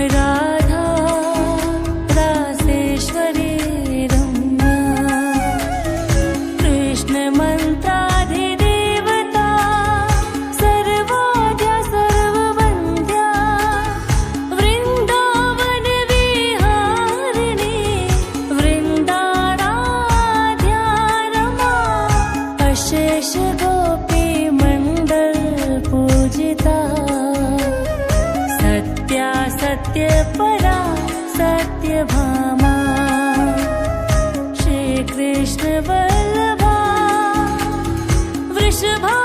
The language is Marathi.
राधा रासेश्वरी रम्या, कृष्ण मंत्राधिदेवता सर्वाद्या सर्ववन्द्या, वृन्दावन विहारिणी वृन्दाराध्या रमा, अशेष गोपी मंडल पूजिता, सत्या सत्यपरा सत्यभामा, श्री कृष्ण वल्लभा वृषभा